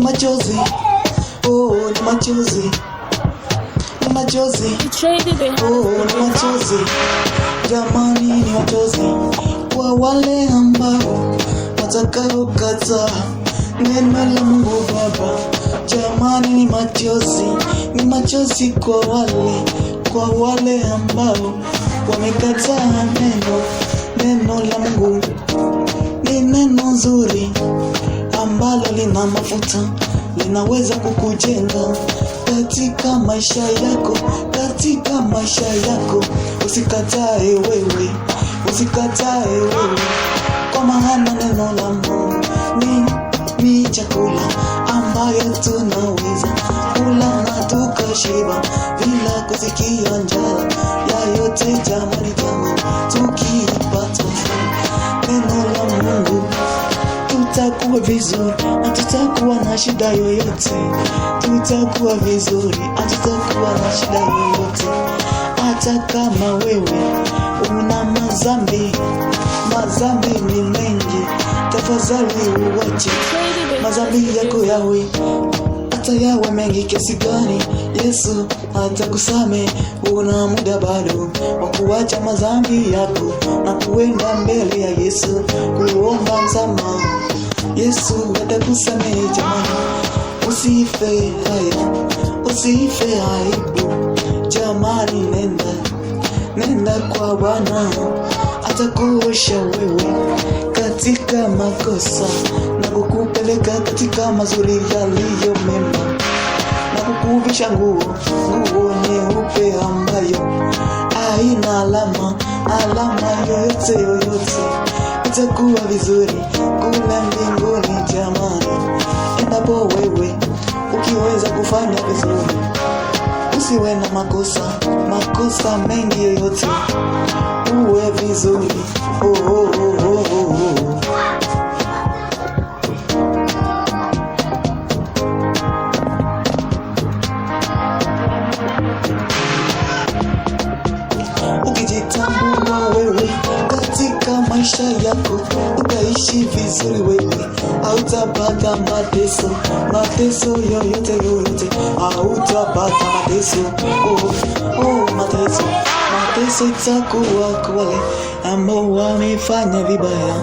machozi, oh ni machozi, ni machozi, oh ni machozi, jamani ni machozi kwa wale ambao watakaokataa neno la Mungu Baba. Jamani ni machozi kwa wale ambao wamekataa neno la Mungu. Ni neno nzuri ambalo lina mafuta, linaweza kukujenga katika maisha yako, Usikatae wewe, kwa maana neno la Mungu ni chakula ambayo tunaweza kula na tukashiba bila kusikia njaa ya yote. Jamani, tukipata neno la Mungu tutakuwa vizuri, hatutakuwa na shida yoyote. Tutakuwa vizuri, hatutakuwa na shida yoyote. Hata kama wewe una mazambi ni mengi, tafadhali uwache mazambi yako yawe, hata yawe mengi kiasi gani, Yesu atakusamehe. Una muda bado wa kuacha mazambi yako na kuenda mbele ya Yesu kuomba msamaha. Yesu atakusamehe jamani. Usife aibu jamani, nenda kwa Bwana, atakuosha wewe katika makosa na kukupeleka katika mazuri yaliyo mema, na kukuvisha nguo nyeupe ambayo haina alama yoyote. Itakuwa vizuri kule mbinguni jamani, endapo wewe ukiweza kufanya vizuri, usiwe na makosa mengi yoyote, uwe vizuri. Ukijitambua wewe katika maisha yako, utaishi vizuri wewe, hautapata mateso yoyote, hautapata mateso. Mateso itakuwa kwa wale ambao wamefanya vibaya.